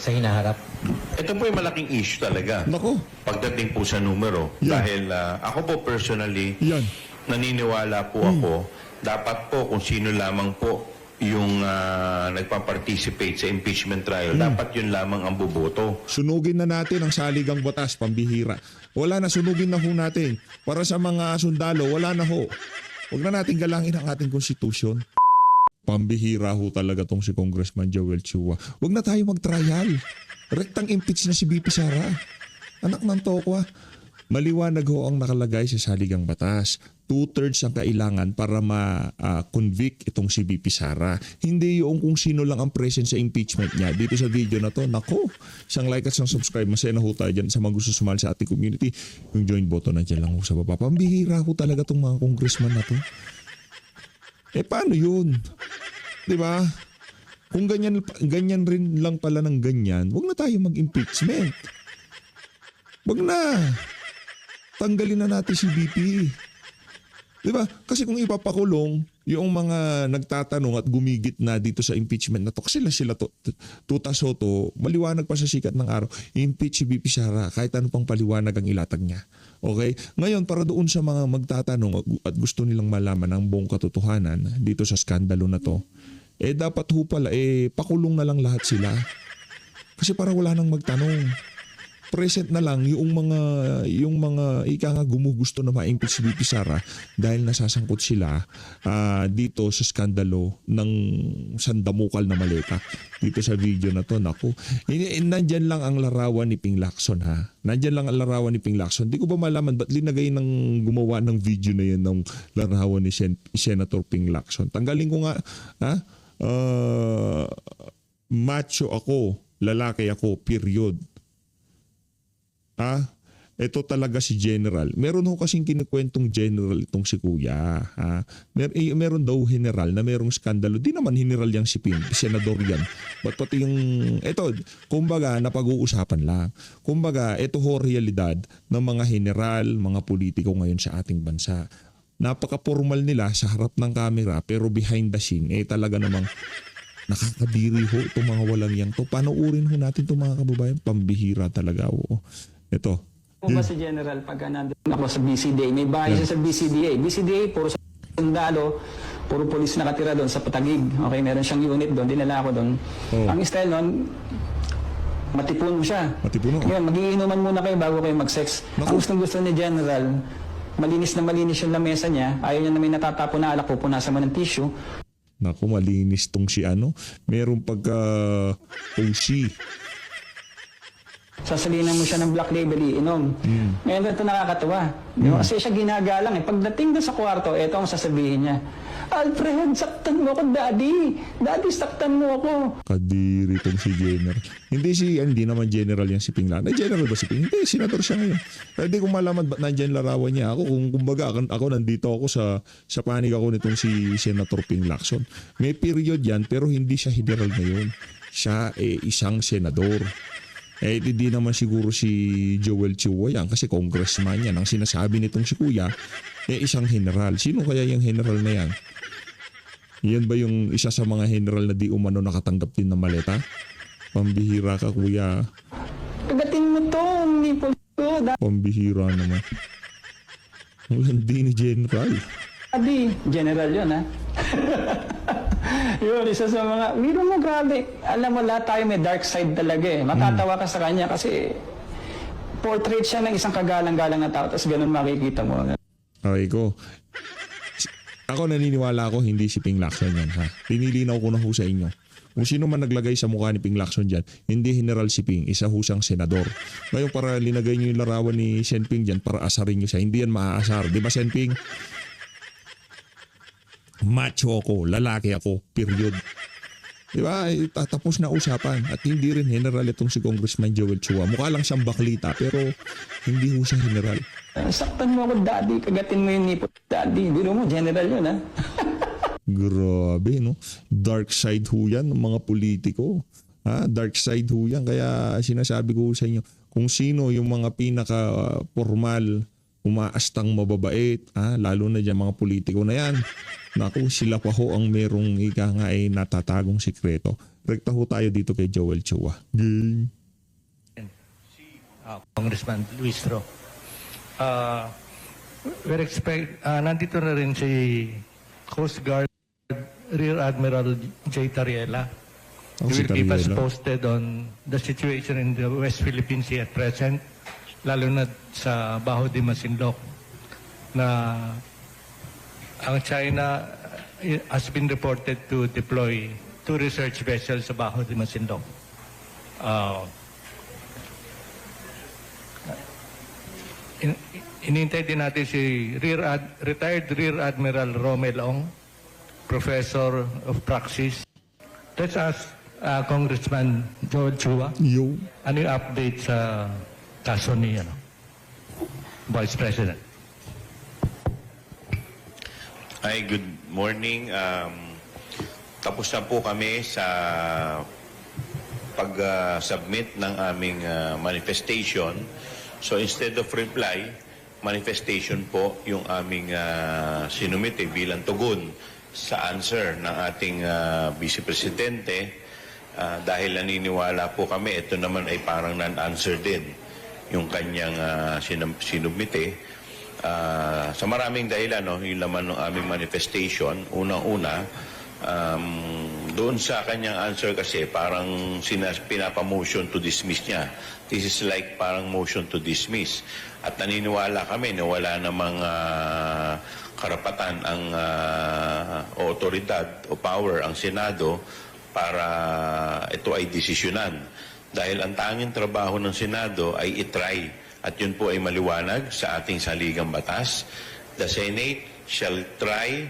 sa hinaharap. Ito po yung malaking issue talaga. Nako, Pagdating po sa numero. Yan. Dahil ako po personally, yan. naniniwala po ako, dapat po kung sino lamang po yung nagpa-participate sa impeachment trial, dapat yun lamang ang boboto. Sunugin na natin ang saligang batas, pambihira. Wala na, sunugin na ho natin. Para sa mga sundalo, wala na ho. Huwag na natin galangin ang ating konstitusyon. Pambihira ho talaga tong si Congressman Joel Chua. Huwag na tayo mag-trial. Rektang impeach na si BP Sara. Anak ng tokwa. Maliwanag ho ang nakalagay sa saligang batas. 2/3 ang kailangan para ma-convict itong si BP Sara. Hindi yung kung sino lang ang present sa impeachment niya. Dito sa video na to, nako, isang like at isang subscribe. Masaya na ho tayo dyan sa mga gusto sumali sa ating community. Yung join button nandiyan lang ho sa baba. Pambihira ho talaga itong mga congressman na to. Paano yun? Diba? Kung ganyan rin lang pala ng ganyan, wag na tayo mag-impeachment. Wag na. Tanggalin na natin si BP. Diba? Kasi kung ipapakulong yung mga nagtatanong at gumigit na dito sa impeachment na to, kasi sila Tuta Soto, maliwanag pa sa sikat ng araw, impeach si BP Sara kahit ano pang paliwanag ang ilatag niya. Okay? Ngayon, para doon sa mga magtatanong at gusto nilang malaman ang buong katotohanan dito sa skandalo na to, dapat ho pala, pakulong na lang lahat sila. Kasi para wala nang magtanong. Present na lang yung mga ika nga gumugusto na ma-impeach si BP Sara dahil nasasangkot sila dito sa skandalo ng sandamukal na maleta. Dito sa video na to, naku. Nandyan lang ang larawan ni Ping Lacson, ha. Nandyan lang ang larawan ni Ping Lacson. Di ko ba malaman ba't linagay ng gumawa ng video na yan ng larawan ni Senator Ping Lacson. Tanggalin ko nga, ha. Macho ako, lalaki ako, period. Ito talaga si General. Meron ho kasing kinikwentong General itong si Kuya. Meron daw General na merong skandalo. Di naman General yang si Ping, Senador yan. But pati yung, ito, kumbaga, napag-uusapan lang. Kumbaga, ito ho realidad ng mga general, mga politiko ngayon sa ating bansa. Napaka-formal nila sa harap ng camera, pero behind the scene, talaga namang nakakadiri ho itong mga walang yang to. Panoorin ho natin itong mga kababayan. Pambihira talaga. Ito. Kung ba si General pagka nandun ako sa BCDA, may bahay siya sa BCDA. BCDA, puro sundalo, puro polis nakatira doon sa Patagig. Okay, meron siyang unit doon, dinala ako doon. Ang style noon, matipuno siya. Matipuno? Ngayon, magiinuman muna kayo bago kayo mag-sex. Ang gusto ni General, malinis na malinis yung lamesa niya. Ayaw niya na may natatapon na alak, pupunasan mo ng tissue. Naku, malinis tong si ano. Merong pagka-OC. Sasalinan mo siya ng black label, iinom. Ngayon ito nakakatawa. Kasi siya ginagalang. Pagdating doon sa kwarto, ito ang sasabihin niya. Alfred, saktan mo ako, Daddy. Daddy, saktan mo ako. Kadiri tong si General. Hindi naman General yan si Ping Lacson. General ba si Ping? Hindi, senador siya ngayon. Pwede kong malaman ba't nandyan larawan niya ako. Kumbaga, ako nandito ako sa panig ako nitong si Senator Ping Lacson. May period yan, pero hindi siya general ngayon. Siya isang senador. Hindi naman siguro si Joel Chua yan kasi congressman yan. Ang sinasabi nitong si Kuya, isang general. Sino kaya yung general na yan? Yan ba yung isa sa mga general na di umano nakatanggap din ng maleta? Pambihira ka, Kuya. Kagatin mo to, hindi po ko. Pambihira naman. Hindi ni General. Daddy, General yun, ha? Yun, isa sa mga, biro mo, grabe. Alam mo, lahat tayo may dark side talaga eh. Matatawa ka sa kanya kasi portrait siya ng isang kagalang-galang na tao, tapos ganun makikita mo. Okay ko. Ako naniniwala ako hindi si Ping Lacson yan, ha. Pinilinaw ko na ho sa inyo. Kung sino man naglagay sa mukha ni Ping Lacson dyan, hindi General si Ping, isa ho siyang senador. Ngayon para linagay nyo yung larawan ni Sen Ping dyan para asarin nyo siya. Hindi yan maaasar. Di ba Sen Ping? Macho ako, lalaki ako, period. Di ba? Tapos na usapan. At hindi rin general itong si Congressman Joel Chua. Mukha lang siyang baklita pero hindi ho siya general. Saktan mo ako, Daddy. Kagatin mo yung nipo, Daddy. Biro mo, General yun, ha? Grabe, no? Dark side ho yan ng mga politiko. Dark side ho yan. Kaya sinasabi ko sa inyo, kung sino yung mga pinaka-formal, umaastang mababait, lalo na dyan mga politiko na yan. Naku, sila pa ho ang merong ika nga ay natatagong sikreto. Rekta ho tayo dito kay Joel Chua. Game. Congressman Luis Ro. Nandito na rin si Coast Guard Rear Admiral J. Tariela. Oh, He si will keep us Tariela. posted on the situation in the West Philippine Sea at present, lalo na sa Baho de Masinloc, na ang China has been reported to deploy 2 research vessels sa Baho de Masinloc. Inintay din natin si retired Rear Admiral Romel Ong, Professor of Praxis. Let's ask Congressman Joel Chua, Yo. ano yung update sa kaso ni Vice President? Hi, good morning. Tapos na po kami sa pag-submit ng aming manifestation. So instead of reply, manifestation po yung aming sinumite bilang tugon sa answer ng ating Vice Presidente. Dahil naniniwala po kami, ito naman ay parang non-answer din yung kanyang sinumite. Sa maraming dahilan, yung laman ng aming manifestation, unang-una, doon sa kanyang answer kasi parang pinapamotion to dismiss niya. This is like parang motion to dismiss. At naniniwala kami na wala namang karapatan ang otoridad o power ang Senado para ito ay desisyonan. Dahil ang tanging trabaho ng Senado ay itry. At yun po ay maliwanag sa ating saligang batas. The Senate shall try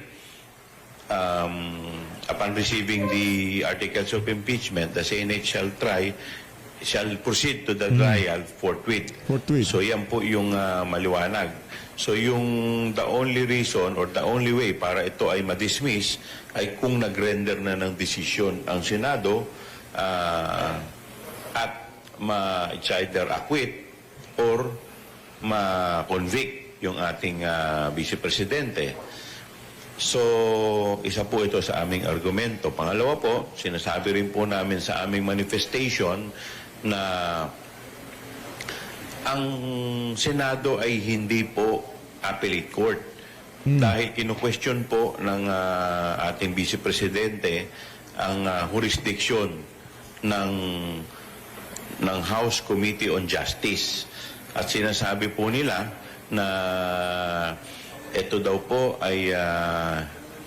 upon receiving the articles of impeachment, the Senate shall proceed to the trial forthwith. Forthwith. So yan po yung maliwanag. So yung the only reason or the only way para ito ay ma-dismiss ay kung nag-render na ng desisyon ang Senado at it's either acquit or ma-convict yung ating Vice Presidente. So, isa po ito sa aming argumento. Pangalawa po, sinasabi rin po namin sa aming manifestation na ang Senado ay hindi po appellate court. Dahil kinu-question po ng ating Vice Presidente ang jurisdiction ng House Committee on Justice. At sinasabi po nila na ito daw po ay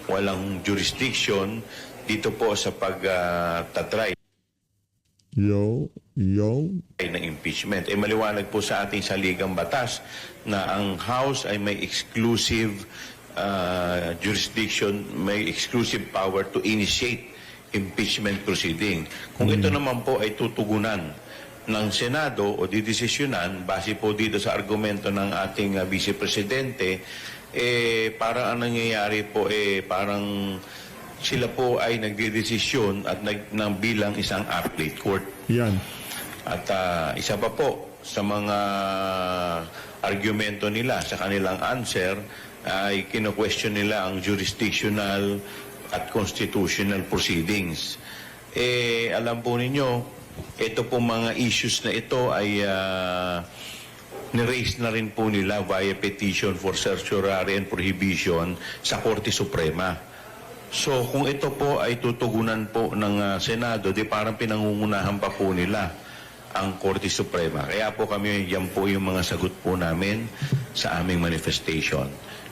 walang jurisdiction dito po sa pagtatry Yo. ng impeachment. Maliwanag po sa ating saligang batas na ang House ay may exclusive jurisdiction, may exclusive power to initiate impeachment proceeding. Kung ito naman po ay tutugunan ng Senado o didesisyonan, base po dito sa argumento ng ating Vice Presidente, parang ang nangyayari po, parang sila po ay nagdedesisyon at bilang isang appellate court. Yan. At isa pa po sa mga argumento nila sa kanilang answer ay kino-question nila ang jurisdictional at constitutional proceedings. Alam po ninyo, ito po mga issues na ito ay ni-raise na rin po nila via petition for certiorari and prohibition sa Korte Suprema. So kung ito po ay tutugunan po ng Senado, di parang pinangungunahan pa po nila ang Korte Suprema. Kaya po kami, yan po yung mga sagot po namin sa aming manifestation.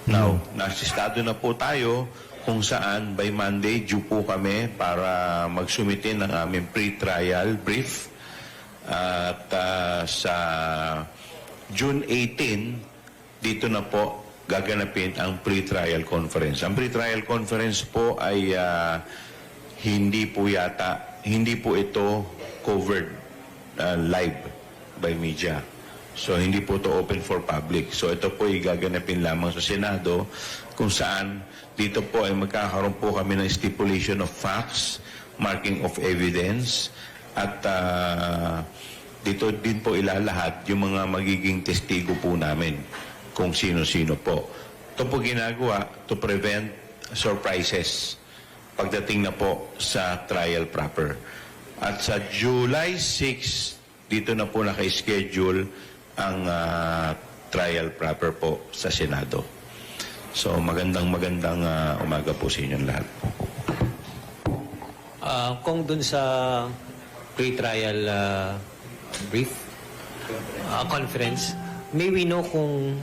Now, nasa estado na po tayo kung saan by Monday due po kami para magsumite ng aming pre-trial brief. At sa June 18, dito na po gaganapin ang pre-trial conference. Ang pre-trial conference po ay hindi po ito covered live by media. So hindi po ito open for public. So ito po ay gaganapin lamang sa Senado kung saan dito po ay magkakaroon po kami ng stipulation of facts, marking of evidence, at dito din po ilalahat yung mga magiging testigo po namin kung sino-sino po. Ito po ginagawa to prevent surprises pagdating na po sa trial proper. At sa July 6, dito na po naka-schedule ang trial proper po sa Senado. So magandang umaga po sa inyong lahat. Kung dun sa pre-trial conference, may we know kung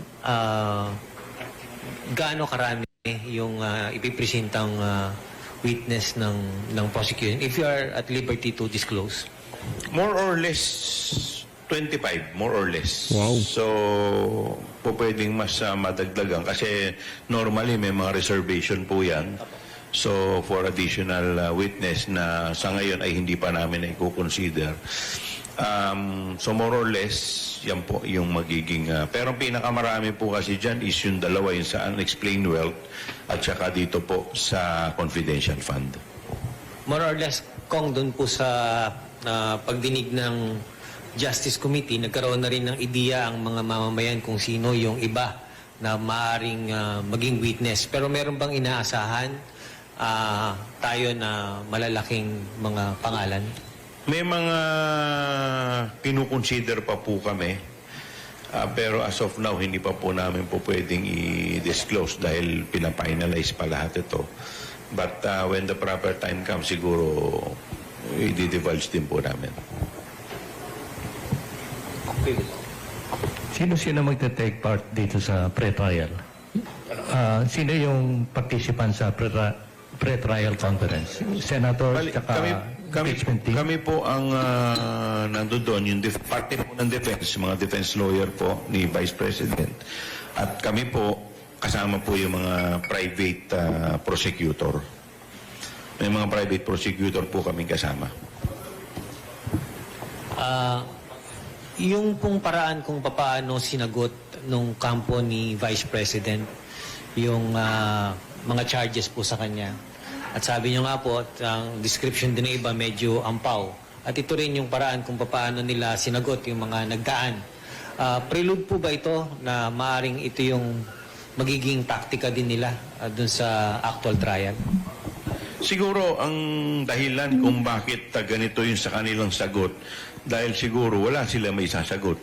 gaano karami yung ipipresentang witness ng prosecution, if you are at liberty to disclose? More or less 25, more or less. Wow. So, po pwedeng mas madagdagan kasi normally may mga reservation po yan. So, for additional witness na sa ngayon ay hindi pa namin na i-consider. So, more or less, yan po yung magiging... pero ang pinakamarami po kasi dyan is yung dalawa, yung sa unexplained wealth at saka dito po sa confidential fund. More or less, kung dun po sa pagdinig ng Justice Committee, nagkaroon na rin ng ideya ang mga mamamayan kung sino yung iba na maaaring maging witness. Pero meron bang inaasahan tayo na malalaking mga pangalan? May mga kinukonsider pa po kami. Pero as of now, hindi pa po namin po pwedeng i-disclose dahil pinafinalize pa lahat ito. But when the proper time comes, siguro i-divulge din po namin. Sino magte-take part dito sa pre-trial? Sino yung participant sa pre-trial conference? Senator, impeachment team? Kami po ang nandoon, yung parte po ng defense, mga defense lawyer po ni Vice President. At kami po, kasama po yung mga private prosecutor. May mga private prosecutor po kami kasama. Yung pong paraan kung paano sinagot nung kampo ni Vice President yung mga charges po sa kanya. At sabi niyo nga po, ang description din ng iba medyo ampaw. At ito rin yung paraan kung paano nila sinagot yung mga nagdaan. Prelude po ba ito na maaring ito yung magiging taktika din nila dun sa actual trial? Siguro ang dahilan kung bakit ganito yung sa kanilang sagot, dahil siguro wala sila may sasagot.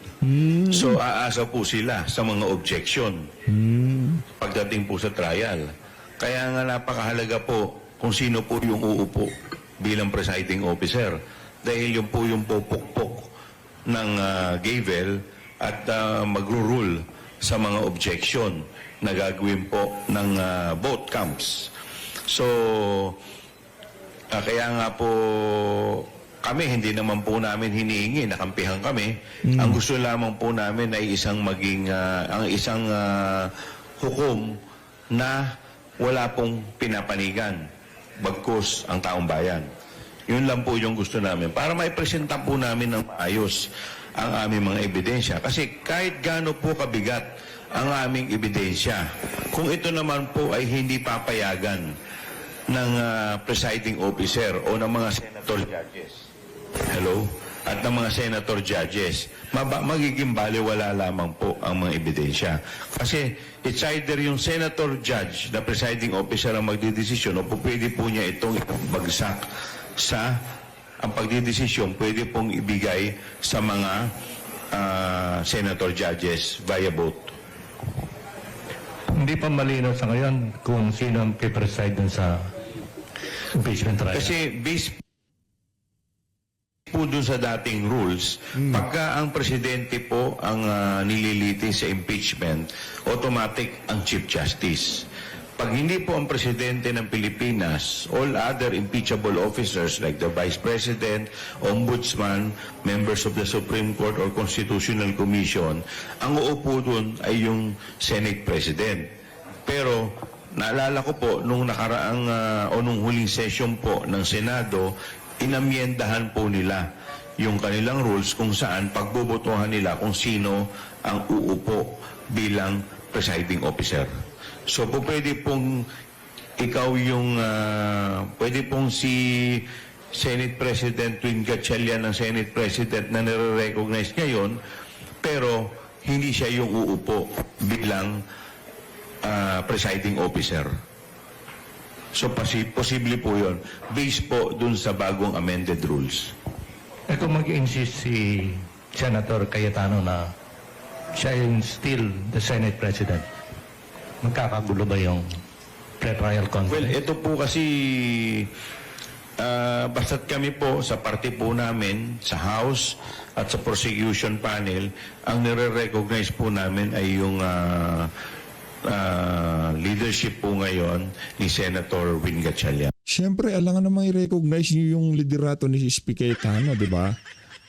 So aasa po sila sa mga objection pagdating po sa trial. Kaya nga napakahalaga po kung sino po yung uupo bilang presiding officer. Dahil yun po yung pupukpok ng gavel at magro-rule sa mga objection na gagawin po ng both camps. So, kaya nga po kami, hindi naman po namin hinihingi, nakampihan kami. Ang gusto lamang po namin ay isang maging, ang isang hukom na wala pong pinapanigan, bagkus ang taong bayan. Yun lang po yung gusto namin. Para maipresenta po namin ng maayos ang aming mga ebidensya. Kasi kahit gaano po kabigat ang aming ebidensya, kung ito naman po ay hindi papayagan ng presiding officer o ng mga senator judges. Hello? At ng mga senator judges, magiging baliwala lamang po ang mga ebidensya. Kasi it's either yung senator judge na presiding officer ang magdidesisyon o pwede po niya itong bagsak sa ang pagdidesisyon pwede pong ibigay sa mga senator judges via vote. Hindi pa malinaw sa ngayon kung sino ang pipreside dun sa impeachment trial. Kasi based po dun sa dating rules, pagka ang presidente po ang nililitis sa impeachment, automatic ang Chief Justice. Pag hindi po ang presidente ng Pilipinas, all other impeachable officers like the Vice President, Ombudsman, members of the Supreme Court or Constitutional Commission, ang uupo dun ay yung Senate President. Pero naalala ko po, nung nakaraang o nung huling session po ng Senado, inamyendahan po nila yung kanilang rules kung saan pagbobotohan nila kung sino ang uupo bilang presiding officer. So po pwede pong ikaw yung, pwede pong si Senate President Twin Gatchalian ng Senate President na nare-recognize ngayon, pero hindi siya yung uupo bilang presiding officer. So posible po yun, based po dun sa bagong amended rules. kung mag-insist si Senator Cayetano na siya yung still the Senate President, magkakagulo ba yung pre-trial Well, conference? ito po kasi basta't kami po sa party po namin, sa House at sa prosecution panel, ang nire-recognize po namin ay yung leadership po ngayon ni Senator Win Gatchalian. Siyempre, alangan namang i-recognize niyo yung liderato ni Ispy Cayetano, di ba?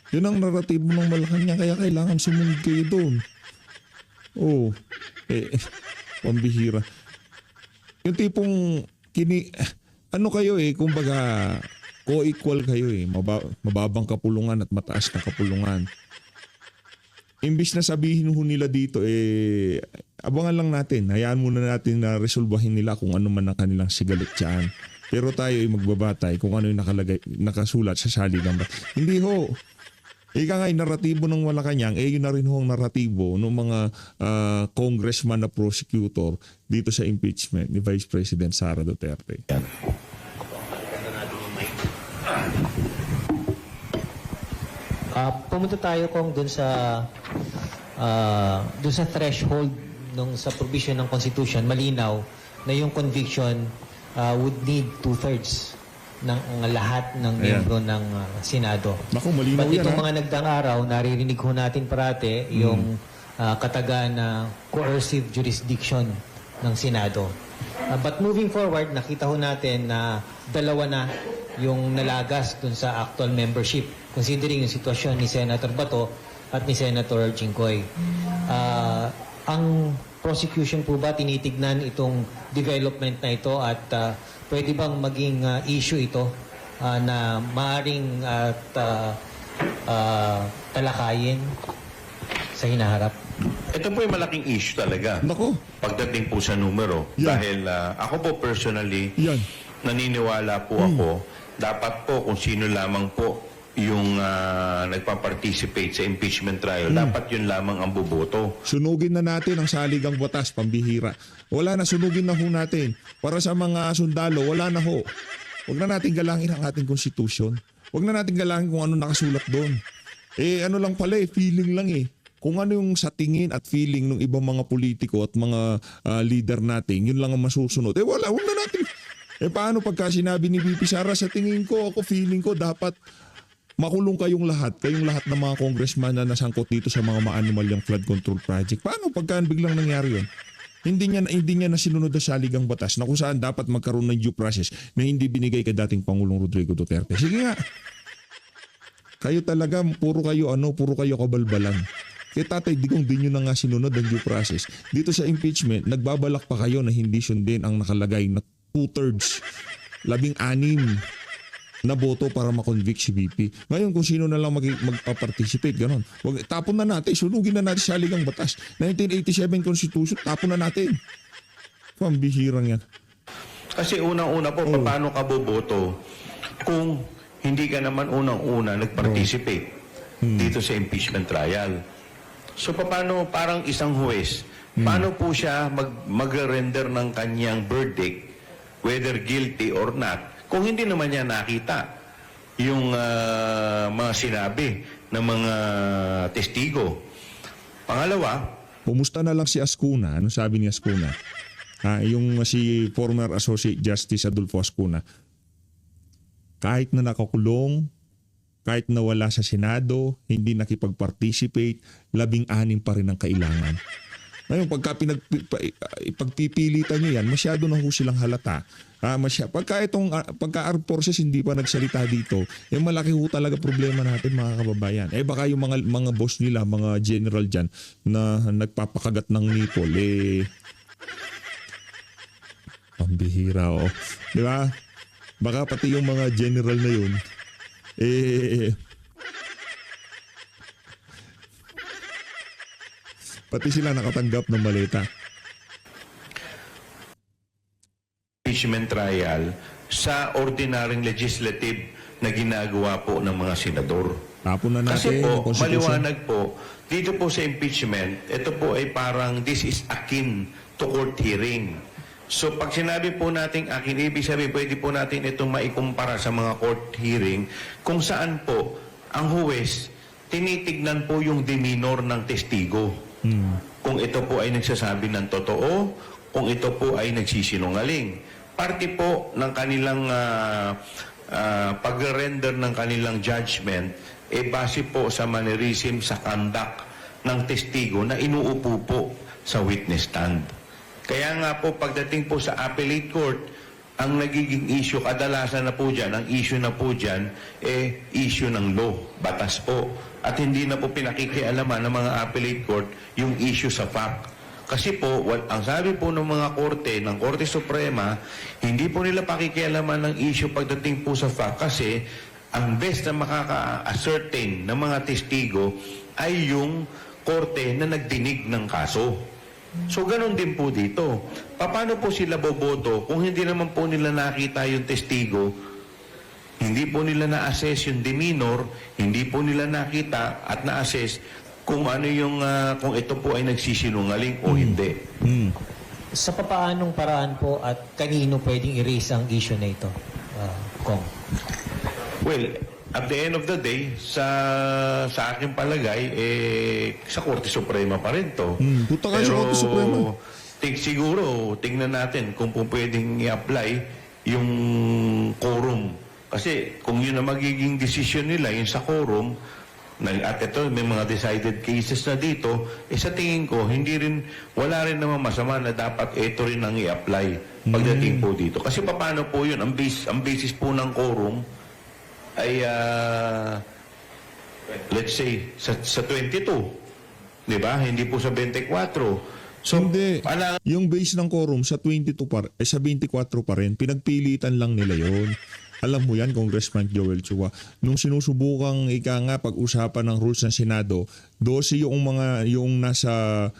Yun ang naratibo ng Malacanang, kaya kailangan sumunod kayo doon. Oh, pambihira. Yung tipong ano kayo kumbaga co-equal kayo mababang kapulungan at mataas na kapulungan. Imbis na sabihin ho nila dito abangan lang natin, hayaan muna natin na resolbahin nila kung ano man ang kanilang sigalit dyan. Pero tayo ay magbabatay kung ano yung nakasulat sa saligang. Hindi ho. Ika nga, yung naratibo ng Malacanang, yun na rin ho ang naratibo ng mga congressman na prosecutor dito sa impeachment ni Vice President Sara Duterte. Yan. Pumunta tayo kung dun sa threshold nung sa provision ng Constitution, malinaw na yung conviction would need 2/3 ng lahat ng miyembro ng Senado. Naku, malinaw But yan, itong ha? mga nagdaang araw, naririnig ho natin parate yung kataga na coercive jurisdiction ng Senado. But moving forward, nakita ho natin na dalawa na yung nalagas dun sa actual membership, considering yung sitwasyon ni Senator Bato at ni Senator Jinggoy. Ang prosecution po ba tinitignan itong development na ito at pwede bang maging issue ito na maaring talakayin sa hinaharap? Ito po yung malaking issue talaga. Nako. Pagdating po sa numero. Yan. Dahil ako po personally, Yan. naniniwala po ako, dapat po kung sino lamang po yung nagpa-participate sa impeachment trial, dapat yun lamang ang boboto. Sunugin na natin ang saligang batas, pambihira. Wala na, sunugin na ho natin. Para sa mga sundalo, wala na ho. Huwag na natin galangin ang ating konstitusyon. Huwag na natin galangin kung ano nakasulat doon. Ano lang pala feeling lang Kung ano yung sa tingin at feeling ng ibang mga politiko at mga leader natin, yun lang ang masusunod. Wala, huwag na natin. Paano pagka sinabi ni VP Sara, sa tingin ko, feeling ko, dapat makulong kayong lahat ng mga congressman na nasangkot dito sa mga maanumalyang flood control project. Paano pagka biglang nangyari yun? Hindi niya na sinunod na saligang batas na kung saan dapat magkaroon ng due process na hindi binigay kay dating Pangulong Rodrigo Duterte. Sige nga. Kayo talaga, puro kayo kabalbalan. Kaya Tatay Digong, di nyo na nga sinunod ang due process. Dito sa impeachment, nagbabalak pa kayo na hindi sundin ang nakalagay na 2/3, 16 na boto para makonvict si VP. Ngayon, kung sino na lang magpa-participate, gano'n. Tapon na natin, sunugin na natin saligang batas. 1987 Constitution, tapon na natin. Pambihirang yan. Kasi unang-una po, paano ka boboto kung hindi ka naman unang-una nag-participate dito sa impeachment trial? So paano, parang isang huwes, paano po siya mag-render ng kanyang verdict, whether guilty or not, kung hindi naman niya nakita yung mga sinabi ng mga testigo? Pangalawa, Pumusta na lang si Ascuna. Ano sabi ni Ascuna? Yung si former Associate Justice Adolfo Ascuna. Kahit na nakakulong, kahit na wala sa Senado, hindi nakipag-participate, 16 pa rin ang kailangan. Ngayon, pagpipilitan nyo yan, masyado na ho silang halata. Pagka armed forces hindi pa nagsalita dito, malaki ho talaga problema natin, mga kababayan. Baka yung mga boss nila, mga general dyan, na nagpapakagat ng nipol, pambihira, Di ba? Baka pati yung mga general na yun, pati sila nakatanggap ng maleta. impeachment trial sa ordinaryong legislative na ginagawa po ng mga senador. Tapon na Kasi natin ang po, konstitusyon. maliwanag po, dito po sa impeachment, ito po ay parang this is akin to court hearing. So pag sinabi po natin akin, ibig sabihin pwede po natin itong maikumpara sa mga court hearing kung saan po ang huwes, tinitignan po yung demeanor ng testigo. Kung ito po ay nagsasabi ng totoo, kung ito po ay nagsisinungaling. Parte po ng kanilang pag-render ng kanilang judgment, base po sa mannerism, sa conduct ng testigo na inuupo po sa witness stand. Kaya nga po, pagdating po sa appellate court, ang nagiging issue, kadalasan na po dyan, ang issue na po dyan, issue ng law, batas po. At hindi na po pinakikialaman ng mga appellate court yung issue sa fact. Kasi po, ang sabi po ng mga korte, ng Korte Suprema, hindi po nila pakikialaman ng issue pagdating po sa fact kasi ang best na makaka-ascertain ng mga testigo ay yung korte na nagdinig ng kaso. So, ganun din po dito. Paano po sila boboto kung hindi naman po nila nakita yung testigo, hindi po nila na-assess yung demeanor, hindi po nila nakita at na-assess kung ano yung, kung ito po ay nagsisinungaling o hindi. Sa papaanong paraan po at kanino pwedeng i-raise ang issue na ito, Kong? Well, at the end of the day, sa aking palagay, sa Korte Suprema pa rin to. Punta ka sa Korte Suprema. Siguro, tingnan natin kung po pwedeng i-apply yung quorum. Kasi kung yun ang magiging decision nila, yung sa quorum, at ito, may mga decided cases na dito, sa tingin ko, wala rin naman masama na dapat ito rin ang i-apply pagdating po dito. Kasi paano po yun? Ang basis po ng quorum ay, let's say, sa 22. Di ba? Hindi po sa 24. So, Hindi. Yung base ng quorum sa 22 sa 24 pa rin. Pinagpilitan lang nila yon. Alam mo yan, Congressman Joel Chua. Nung sinusubukang pag-usapan ng rules ng Senado, 12 yung nasa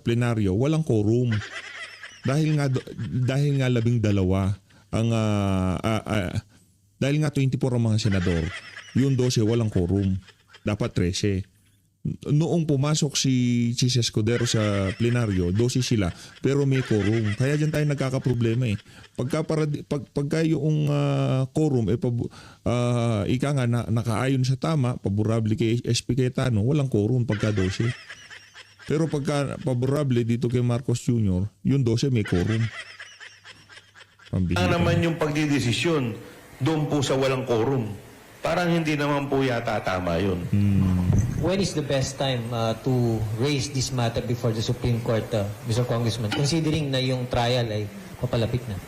plenaryo, walang quorum. Dahil nga 12 ang dahil nga 24 ang mga senador, yung 12 walang quorum. Dapat 13. Noong pumasok si Escudero sa plenaryo, 12 sila, pero may quorum. Kaya dyan tayo nagkakaproblema eh. Pagka yung quorum, nakaayon sa tama, paborable kay SP Cayetano, walang quorum pagka 12. Pero pagka paborable dito kay Marcos Jr., yung 12 may quorum. Ang naman yung pagdidesisyon, doon po sa walang quorum. Parang hindi naman po yata tama yun. When is the best time to raise this matter before the Supreme Court, Mr. Congressman, considering na yung trial ay papalapit na?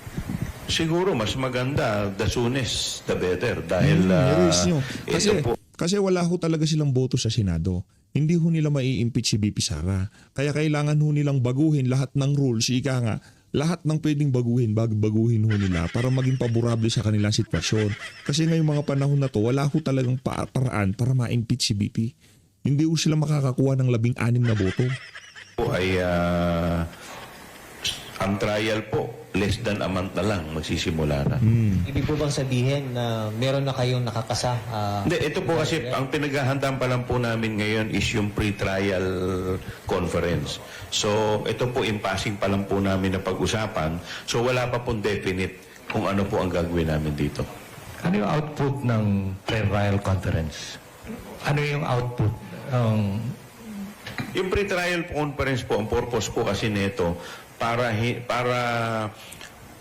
Siguro mas maganda, the soonest, the better. Dahil Kasi wala ho talaga silang boto sa Senado. Hindi ho nila mai-impeach si BP Sara. Kaya kailangan ho nilang baguhin lahat ng rules, lahat ng pwedeng baguhin ho nila para maging paborable sa kanilang sitwasyon. Kasi ngayong mga panahon na to, wala ho talagang paraan para ma-impeach si BP. Hindi ho sila makakakuha ng 16 na boto. po ay ang trial po, less than a month na lang, magsisimula na. Ibig po bang sabihin na meron na kayong nakakasa? Hindi, ito po kasi, ang pinaghahandaan pa lang po namin ngayon is yung pre-trial conference. So, ito po, in passing pa lang po namin na pag-usapan. So, wala pa pong definite kung ano po ang gagawin namin dito. Ano yung output ng pre-trial conference? Ano yung output? Yung pre-trial conference po, ang purpose po kasi nito, para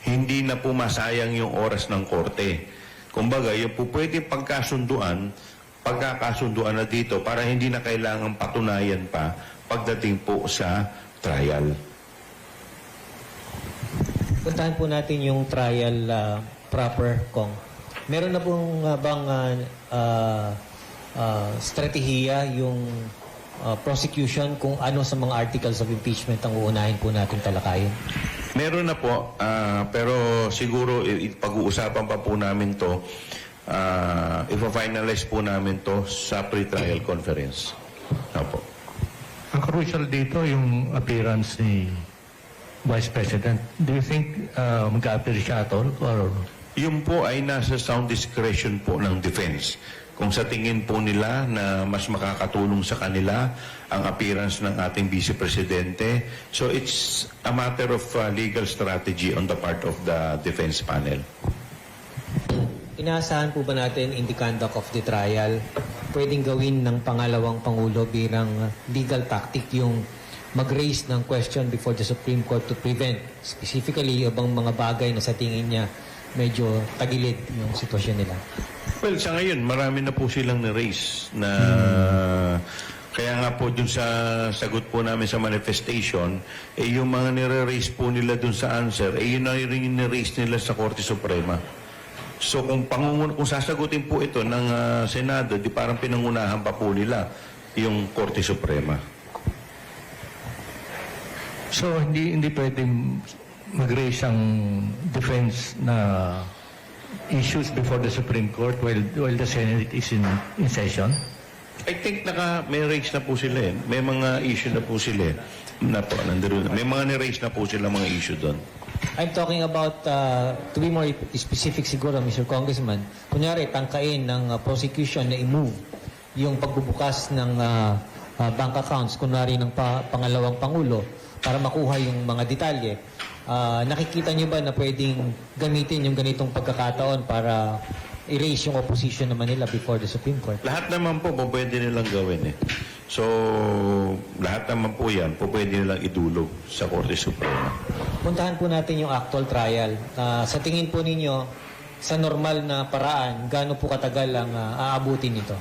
hindi na po masayang yung oras ng korte. Kumbaga, yung po pwedeng pagkasunduan na dito para hindi na kailangan patunayan pa pagdating po sa trial. Puntahan po natin yung trial proper, Kong. Meron na pong strategiya yung prosecution kung ano sa mga articles of impeachment ang uunahin po natin talakayin? Meron na po, pero siguro pag-uusapan pa po namin to, ipa-finalize po namin to sa pre-trial conference. Opo. Ang crucial dito yung appearance ni Vice President. Do you think mag-appear siya at all? Or? Yung po ay nasa sound discretion po ng defense. Kung sa tingin po nila na mas makakatulong sa kanila ang appearance ng ating Vice Presidente. So it's a matter of legal strategy on the part of the defense panel. Inaasahan po ba natin in the conduct of the trial, pwedeng gawin ng pangalawang Pangulo bilang legal tactic yung mag-raise ng question before the Supreme Court to prevent specifically yung mga bagay na sa tingin niya medyo tagilid yung sitwasyon nila? Well, sa ngayon, marami na po silang na-raise na kaya nga po dun sa sagot po namin sa manifestation, yung mga nire-raise po nila dun sa answer, yun na rin yung nire-raise nila sa Korte Suprema. So kung sasagutin po ito ng Senado, di parang pinangunahan pa po nila yung Korte Suprema. So hindi pwedeng mag-raise ang defense na issues before the Supreme Court while the Senate is in session? I think may raise na po sila eh. May mga issue na po sila eh. May mga ni-raise na po sila mga issue doon. I'm talking about, to be more specific siguro, Mr. Congressman, kunyari, tangkain ng prosecution na i-move yung pagbubukas ng bank accounts, kunwari ng pangalawang Pangulo, para makuha yung mga detalye. Nakikita niyo ba na pwedeng gamitin yung ganitong pagkakataon para erase yung opposition naman nila before the Supreme Court? Lahat naman po pwede nilang gawin eh. So, lahat naman po yan pwede nilang idulog sa Korte Suprema. Puntahan po natin yung actual trial. Sa tingin po ninyo, sa normal na paraan, gaano po katagal ang aabutin nito?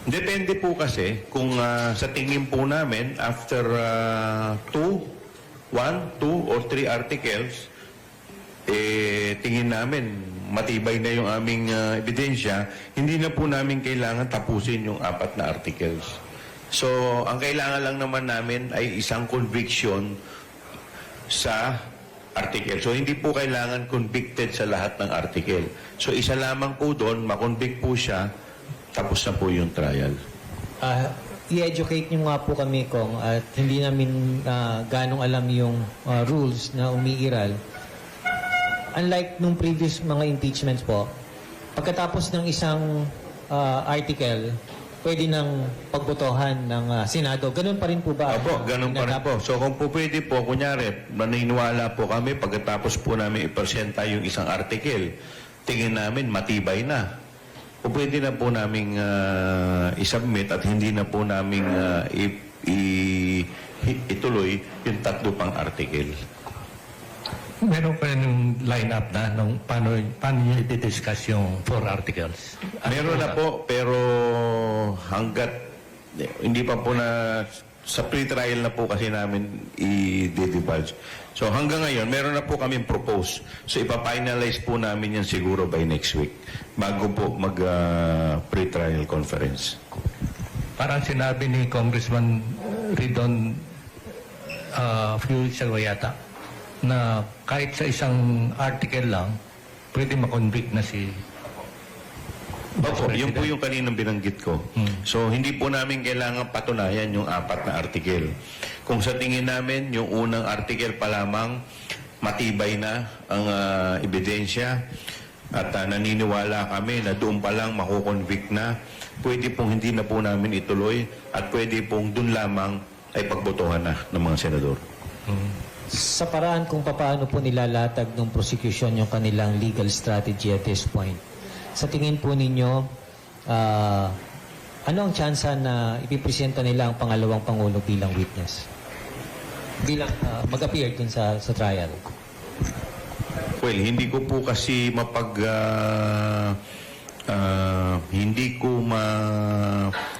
Depende po kasi kung sa tingin po namin after 1, 2 or 3 articles, tingin namin matibay na yung aming ebidensya, hindi na po namin kailangan tapusin yung 4 na articles. So, ang kailangan lang naman namin ay isang conviction sa article. So, hindi po kailangan convicted sa lahat ng article. So, isa lamang po doon, makonvict po siya, tapos na po yung trial. I-educate nyo nga po kami, Kong, at hindi namin ganong alam yung rules na umiiral. Unlike nung previous mga impeachments po, pagkatapos ng isang article, pwede nang pagbotohan ng Senado. Ganun pa rin po ba? Opo, ganun pa rin po. So kung po pwede po, kunyari, naniniwala po kami, pagkatapos po namin ipresenta yung isang article, tingin namin matibay na. O pwede na po namin isubmit at hindi na po namin ituloy yung 3 pang article. Meron pa yung line-up na nung paano nyo i-discuss yung 4 articles? Meron na po, pero hanggat hindi pa po na sa pre-trial na po kasi namin i-divulge. So hanggang ngayon, meron na po kaming propose. So ipa-finalize po namin yan siguro by next week bago po mag-pre-trial conference. Parang sinabi ni Congressman Ridon a few weeks ago yata na kahit sa isang article lang, pwede makonvict na si Opo, yun po yung kaninang binanggit ko. So, hindi po namin kailangan patunayan yung 4 na article. Kung sa tingin namin, yung unang article pa lamang, matibay na ang ebidensya at naniniwala kami na doon pa lang makukonvict na, pwede pong hindi na po namin ituloy at pwede pong doon lamang ay pagbotohan na ng mga senador. Sa paraan kung paano po nilalatag ng prosecution yung kanilang legal strategy at this point, sa tingin po ninyo, ano ang tsansa na ipipresenta nila ang pangalawang Pangulo bilang witness? Bilang mag-appear dun sa trial? Well, hindi ko po kasi hindi ko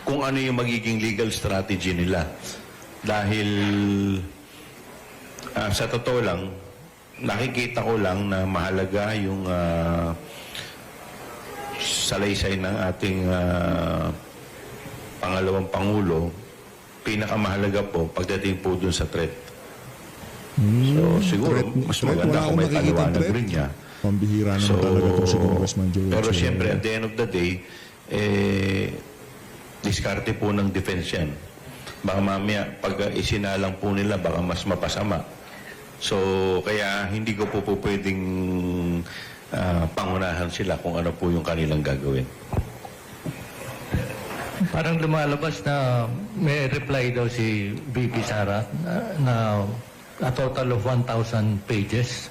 kung ano yung magiging legal strategy nila. Dahil sa totoo lang, nakikita ko lang na mahalaga yung salaysay ng ating pangalawang Pangulo. Pinakamahalaga po pagdating po dun sa threat. So siguro mas maganda kung may paliwanag rin niya. Pambihira naman talaga itong si Congressman Joel. Pero siyempre at the end of the day, diskarte po ng defense yan. Baka mamaya pag isinalang po nila baka mas mapasama. So kaya hindi ko po pwedeng pangunahan sila kung ano po yung kanilang gagawin. Parang lumalabas na may reply daw si VP Sara na a total of 1,000 pages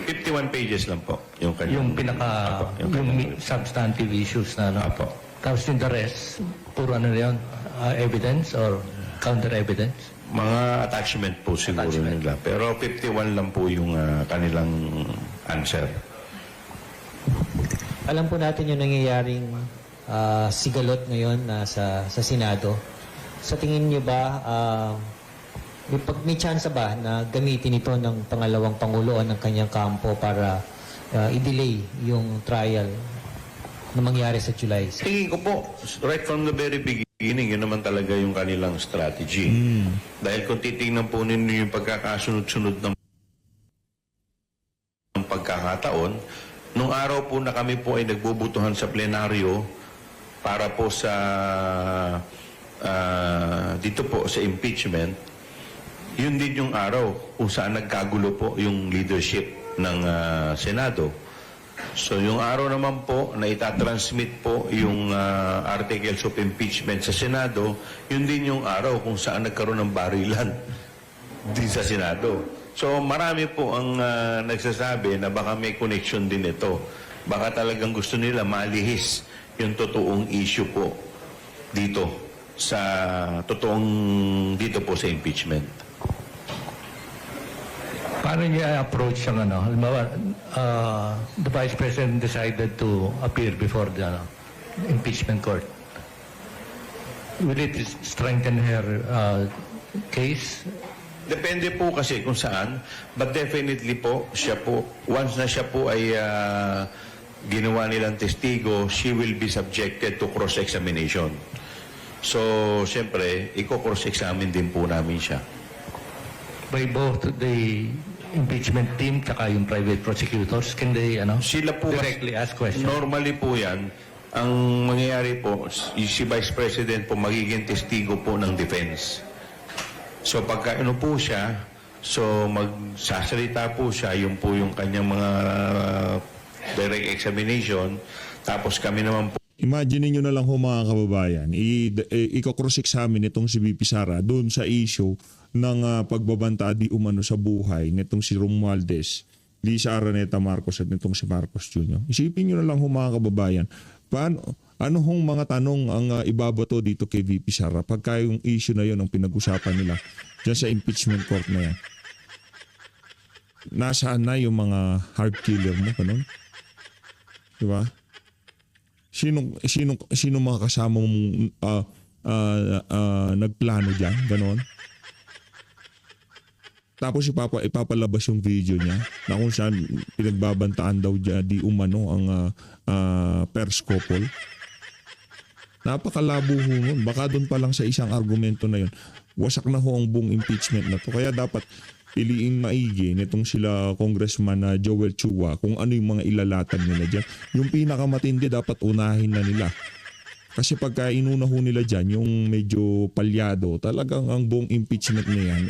51 pages lang po yung kanyang... Yung pinaka, Apo, yung substantive issues na, no? Apo. Tapos yung the rest, puro ano na yun, evidence or counter-evidence? Mga attachment po siguro nila. Pero 51 lang po yung kanilang answer. Alam po natin yung nangyayaring sigalot ngayon sa Senado. Sa tingin niyo ba, may chance ba na gamitin ito ng pangalawang Pangulo o ng kanyang kampo para i-delay yung trial na mangyari sa July? Tingin ko po, right from the very beginning, yun naman talaga yung kanilang strategy. Dahil kung titingnan po ninyo yung pagkakasunod-sunod ng pagkakataon, nung araw po na kami po ay nagbubutuhan sa plenaryo para po sa dito po sa impeachment, yun din yung araw kung saan nagkagulo po yung leadership ng Senado. So yung araw naman po na itatransmit po yung articles of impeachment sa Senado, yun din yung araw kung saan nagkaroon ng barilan din sa Senado. So marami po ang nagsasabi na baka may connection din ito. Baka talagang gusto nila malihis yung totoong issue po dito dito po sa impeachment. Paano niya approach ang ano? Halimbawa, the Vice President decided to appear before the impeachment court. Will it strengthen her case? Depende po kasi kung saan, but definitely po, once na siya po ay ginawa nilang testigo, she will be subjected to cross-examination. So, siyempre, i-cross-examine din po namin siya. By both the impeachment team tsaka yung private prosecutors, can they Sila po directly ask questions? Normally po yan, ang mangyayari po, si Vice President po magiging testigo po ng defense. So pagka po siya, so magsasalita po siya, yun po yung kanyang mga direct examination, tapos kami naman po Imagine niyo na lang ho mga kababayan, i-cross-examine itong si VP Sara doon sa issue ng pagbabanta di umano sa buhay nitong si Romualdez, Lisa Araneta Marcos at nitong si Marcos Jr. Isipin niyo na lang ho mga kababayan, ano hong mga tanong ang ibabato dito kay VP Sara pagka yung issue na yun ang pinag-usapan nila dyan sa impeachment court na yan? Nasaan na yung mga hard killer mo? Ganun? Diba? Sino mga kasama mong nagplano dyan? Ganon. Tapos ipapalabas yung video niya na kung saan pinagbabantaan daw dyan di umano ang Pers couple. Napakalabo ho nun. Baka doon pa lang sa isang argumento na yun, wasak na ho ang buong impeachment na to. Kaya dapat piliin maigi nitong sila Congressman na Joel Chua kung ano yung mga ilalatan nila dyan. Yung pinakamatindi dapat unahin na nila. Kasi pagka inuna ho nila dyan, yung medyo palyado, talagang ang buong impeachment na yan,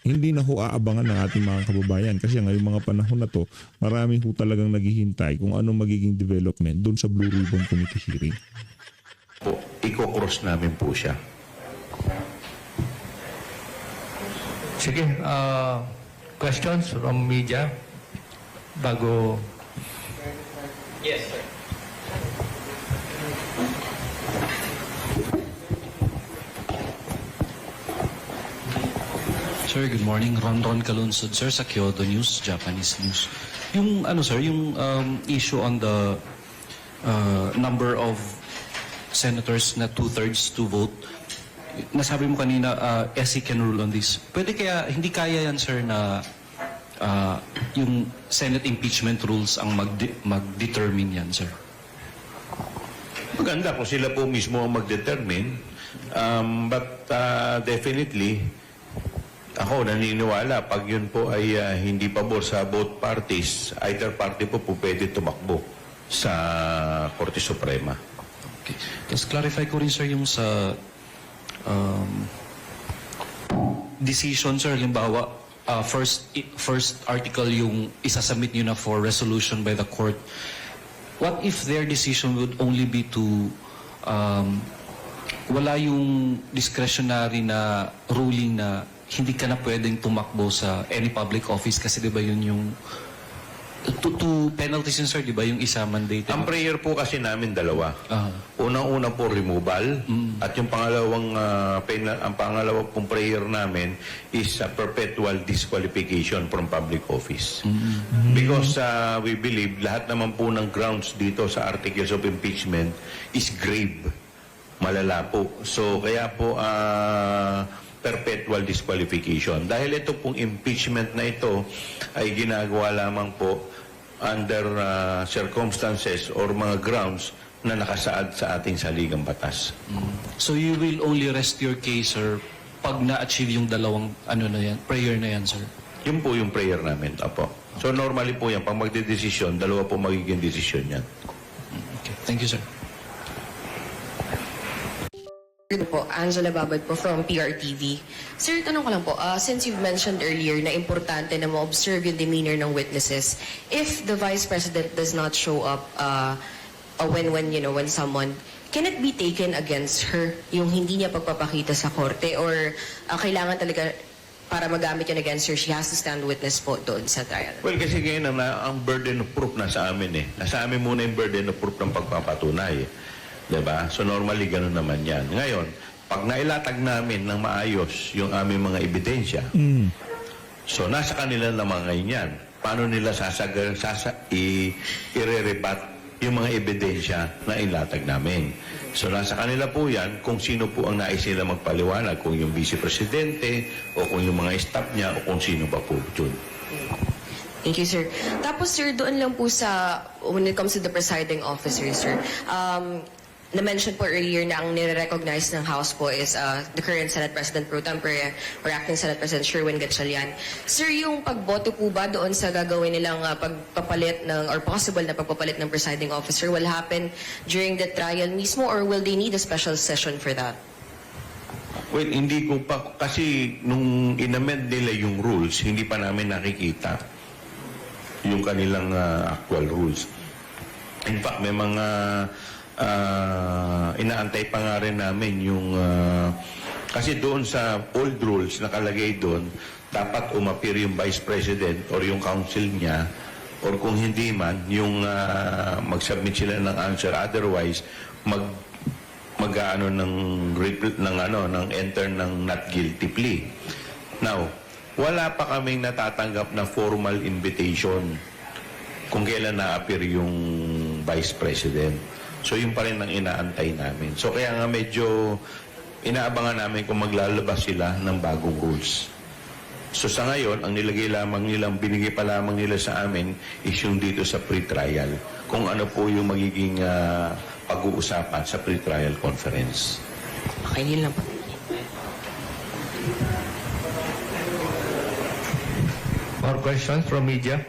hindi na ho aabangan ng ating mga kababayan. Kasi ngayong mga panahon na to, marami ho talagang naghihintay kung ano magiging development doon sa Blue Ribbon Committee hearing. po, i-cross namin po siya. Sige, questions from media bago... Yes, sir. Sir, good morning. Ron Kalunsod, sir, sa Kyodo News, Japanese News. Yung issue on the number of senators na 2/3 to vote, nasabi mo kanina, SC can rule on this. Pwede kaya, hindi kaya yan, sir, na yung Senate impeachment rules ang mag-determine yan, sir? Maganda kung sila po mismo ang mag-determine. But definitely, ako naniniwala, pag yun po ay hindi pabor sa both parties, either party po pwede tumakbo sa Korte Suprema. Okay. Tapos clarify ko rin, sir, yung sa decision, sir, halimbawa, first article yung isasubmit nyo na for resolution by the court. What if their decision would only be to wala yung discretionary na ruling na hindi ka na pwedeng tumakbo sa any public office kasi 'di ba yun yung two penalties yun, sir, 'di ba? Yung isa mandated. Ang prayer po kasi namin dalawa. Ah. Unang-una po removal at yung pangalawang ang pangalawa pong prayer namin is perpetual disqualification from public office. Because we believe lahat naman po ng grounds dito sa articles of impeachment is grave. Malala po. So kaya po perpetual disqualification. Dahil ito pong impeachment na ito ay ginagawa lamang po under circumstances or mga grounds na nakasaad sa ating saligang batas. So you will only rest your case, sir, pag na-achieve yung dalawang prayer na yan, sir? Yun po yung prayer namin. Apo. So normally po yan, pag magdedesisyon, dalawa po magiging desisyon yan. Okay. Thank you, sir. Po, Angela Babad po from PRTV. Sir, tanong ko lang po, since you've mentioned earlier na importante na ma-observe yung demeanor ng witnesses, if the Vice President does not show up when someone, can it be taken against her yung hindi niya pagpapakita sa korte or kailangan talaga para magamit yun against her, she has to stand witness po doon sa trial? Well, kasi ngayon ang burden of proof nasa amin eh. Nasa amin muna yung burden of proof ng pagpapatunay. Diba? So normally ganun naman yan. Ngayon, pag nailatag namin ng maayos yung aming mga ebidensya, so nasa kanila naman ngayon yan. Paano nila i-re-rebat yung mga ebidensya na ilatag namin? So nasa kanila po yan kung sino po ang nais nila magpaliwanag, kung yung Vice Presidente o kung yung mga staff niya o kung sino pa po yun. Thank you, sir. Tapos, sir, doon lang po sa, when it comes to the presiding officer, sir, na-mention po earlier na ang nire-recognize ng House po is the current Senate President Pro Tempore or Acting Senate President Sherwin Gatchalian. Sir, yung pagboto po ba doon sa gagawin nilang pagpapalit ng or possible na pagpapalit ng presiding officer will happen during the trial mismo or will they need a special session for that? Well, hindi ko pa, kasi nung inamend nila yung rules, hindi pa namin nakikita yung kanilang actual rules. In fact, may mga inaantay pa nga rin namin yung kasi doon sa old rules nakalagay doon dapat umapir yung Vice President or yung counsel niya or kung hindi man yung mag-submit sila ng answer, otherwise mag-ano ng enter ng not guilty plea. Now, wala pa kaming natatanggap na formal invitation kung kailan na-appear yung Vice President. So yun pa rin ang inaantay namin. So kaya nga medyo inaabangan namin kung maglalabas sila ng bagong rules. So sa ngayon, ang binigay pa lamang nila sa amin is yung dito sa pre-trial. Kung ano po yung magiging pag-uusapan sa pre-trial conference. Okay, yun lang po. More questions from media?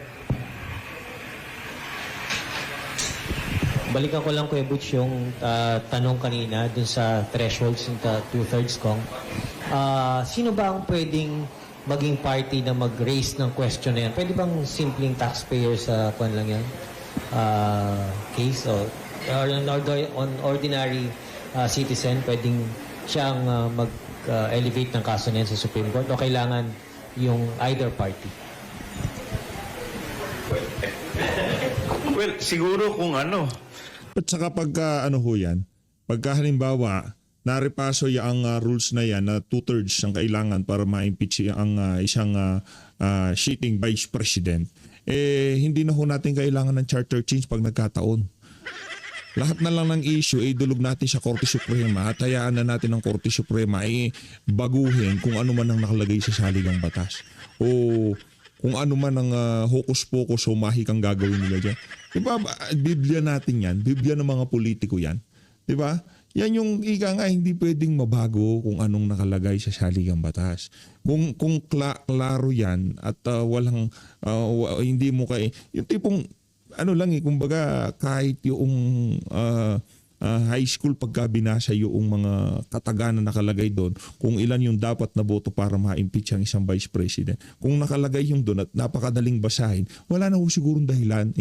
Balikan ko lang, Kuya Butch, yung tanong kanina dun sa thresholds ng two-thirds kong. Sino ba ang pwedeng maging party na mag-raise ng question na yan? Pwede bang simpleng taxpayer sa kwan lang yan? Case? Or on ordinary citizen, pwedeng siyang mag-elevate ng kaso na yan sa Supreme Court? O kailangan yung either party? Well, siguro kung ano, At saka pagka pagka halimbawa narepaso yung rules na yan na 2/3 ang kailangan para ma-impeach ang isang sitting Vice President, hindi na ho natin kailangan ng charter change pag nagkataon. Lahat na lang ng issue idulog natin sa Korte Suprema at hayaan na natin ng Korte Suprema baguhin kung ano man ang nakalagay sa saligang batas. O kung ano man ang hokus-pokus o mahikang gagawin nila dyan. Diba, Biblia natin yan. Biblia ng mga politiko yan. Diba? Yan yung hindi pwedeng mabago kung anong nakalagay sa saligang batas. Kung klaro yan at walang, hindi mo yung tipong, kumbaga kahit yung high school pagka binasa yung mga kataga na nakalagay doon kung ilan yung dapat na boto para ma-impeach ang isang vice president. Kung nakalagay yung doon at napakadaling basahin, wala na ho sigurong dahilan.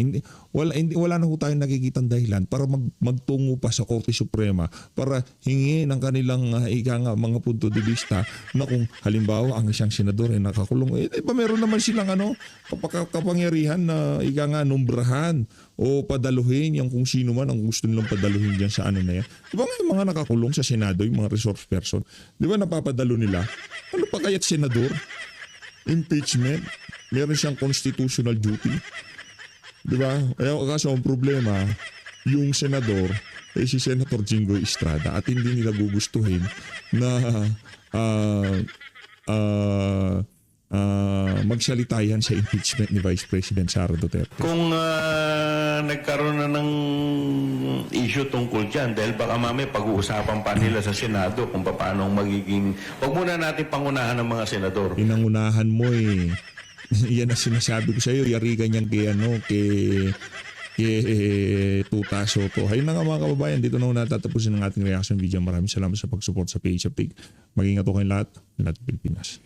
Wala na ho tayong nakikitang dahilan para magtungo pa sa Korte Suprema para hingin ang kanilang mga punto de vista na kung halimbawa ang isang senador ay nakakulong, meron naman silang kapangyarihan na numbrahan o padaluhin yung kung sino man ang gusto nilang padaluhin dyan sa ano na yan. Di ba may mga nakakulong sa Senado, yung mga resource person? Di ba napapadalo nila? Ano pa kaya't senador? Impeachment? Meron siyang constitutional duty. Di ba? Kaya kaso ang problema, yung senador, si Senator Jinggoy Estrada at hindi nila gugustuhin na magsalita yan sa impeachment ni Vice President Sara Duterte. Kung nagkaroon na ng issue tungkol dyan, dahil baka mamaya pag-uusapan pa nila sa Senado kung paano magiging... Huwag muna natin pangunahan ng mga senador. Pinangunahan mo eh. Yan ang sinasabi ko sa iyo, yari ka niyan kay Tuta Soto. Hayun na nga mga kababayan, dito na natatapusin ang ating reaction video. Maraming salamat sa pag-support sa PH Pig. Maging ato kayong lahat, Pilipinas.